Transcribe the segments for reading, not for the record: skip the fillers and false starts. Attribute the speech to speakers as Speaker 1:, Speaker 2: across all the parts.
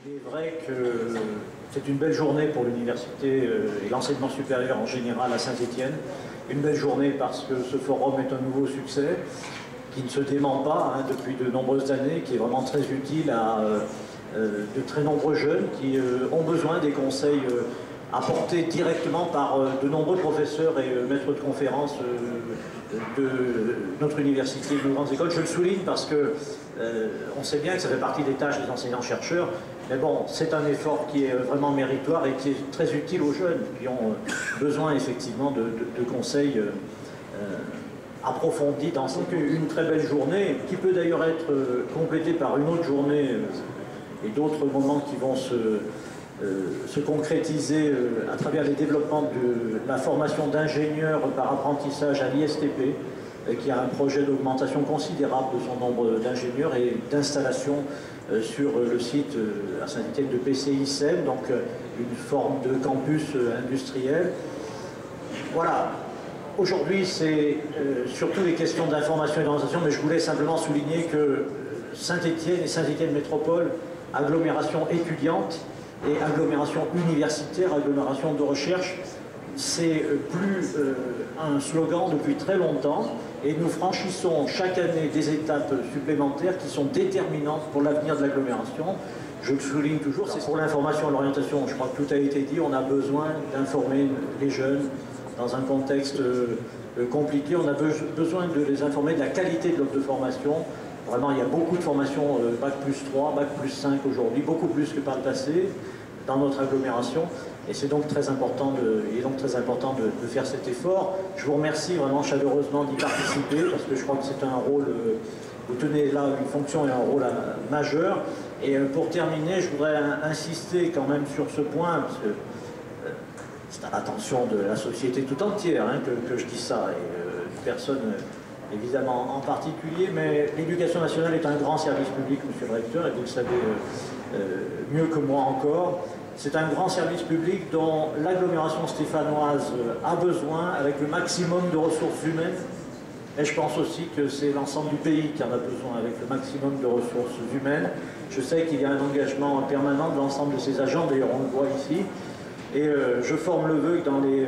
Speaker 1: Il est vrai que c'est une belle journée pour l'université et l'enseignement supérieur en général à Saint-Étienne. Une belle journée parce que ce forum est un nouveau succès qui ne se dément pas depuis de nombreuses années, qui est vraiment très utile à de très nombreux jeunes qui ont besoin des conseils apportés directement par de nombreux professeurs et maîtres de conférences de notre université, de nos grandes écoles. Je le souligne parce que on sait bien que ça fait partie des tâches des enseignants-chercheurs, mais bon, c'est un effort qui est vraiment méritoire et qui est très utile aux jeunes qui ont besoin effectivement de conseils approfondis dans une très belle journée, qui peut d'ailleurs être complétée par une autre journée et d'autres moments qui vont se concrétiser à travers les développements de la formation d'ingénieurs par apprentissage à l'ISTP, qui a un projet d'augmentation considérable de son nombre d'ingénieurs et d'installation sur le site à Saint-Étienne de PCI-SEM, donc une forme de campus industriel. Voilà. Aujourd'hui, c'est surtout les questions d'information et d'orientation, mais je voulais simplement souligner que Saint-Étienne et Saint-Étienne Métropole, agglomération étudiante et agglomération universitaire, agglomération de recherche, c'est plus un slogan depuis très longtemps et nous franchissons chaque année des étapes supplémentaires qui sont déterminantes pour l'avenir de l'agglomération. Je le souligne toujours, c'est pour l'information et l'orientation. Je crois que tout a été dit, on a besoin d'informer les jeunes dans un contexte compliqué. On a besoin de les informer de la qualité de l'offre de formation. Vraiment, il y a beaucoup de formations Bac plus 3, Bac plus 5 aujourd'hui, beaucoup plus que par le passé dans notre agglomération. Et c'est donc très important de faire cet effort. Je vous remercie vraiment chaleureusement d'y participer parce que je crois que c'est un rôle, vous tenez là une fonction et un rôle majeur. Et pour terminer, je voudrais insister quand même sur ce point, parce que c'est à l'attention de la société tout entière que je dis ça, et personne évidemment en particulier, mais l'éducation nationale est un grand service public, monsieur le recteur, et vous le savez mieux que moi encore. C'est un grand service public dont l'agglomération stéphanoise a besoin avec le maximum de ressources humaines. Et je pense aussi que c'est l'ensemble du pays qui en a besoin avec le maximum de ressources humaines. Je sais qu'il y a un engagement permanent de l'ensemble de ces agents, d'ailleurs on le voit ici. Et je forme le vœu que dans les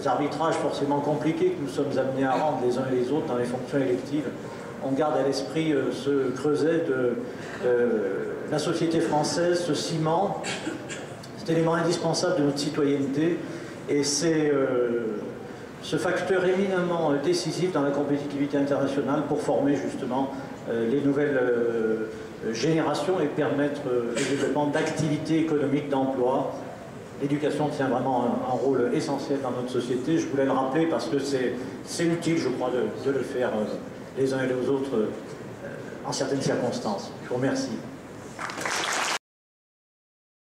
Speaker 1: arbitrages forcément compliqués que nous sommes amenés à rendre les uns et les autres dans les fonctions électives, on garde à l'esprit ce creuset de la société française, ce ciment, cet élément indispensable de notre citoyenneté. Et c'est ce facteur éminemment décisif dans la compétitivité internationale pour former justement les nouvelles générations et permettre le développement d'activités économiques, d'emploi. L'éducation tient vraiment un rôle essentiel dans notre société. Je voulais le rappeler parce que c'est utile, je crois, de le faire les uns et les autres en certaines circonstances. Je vous remercie.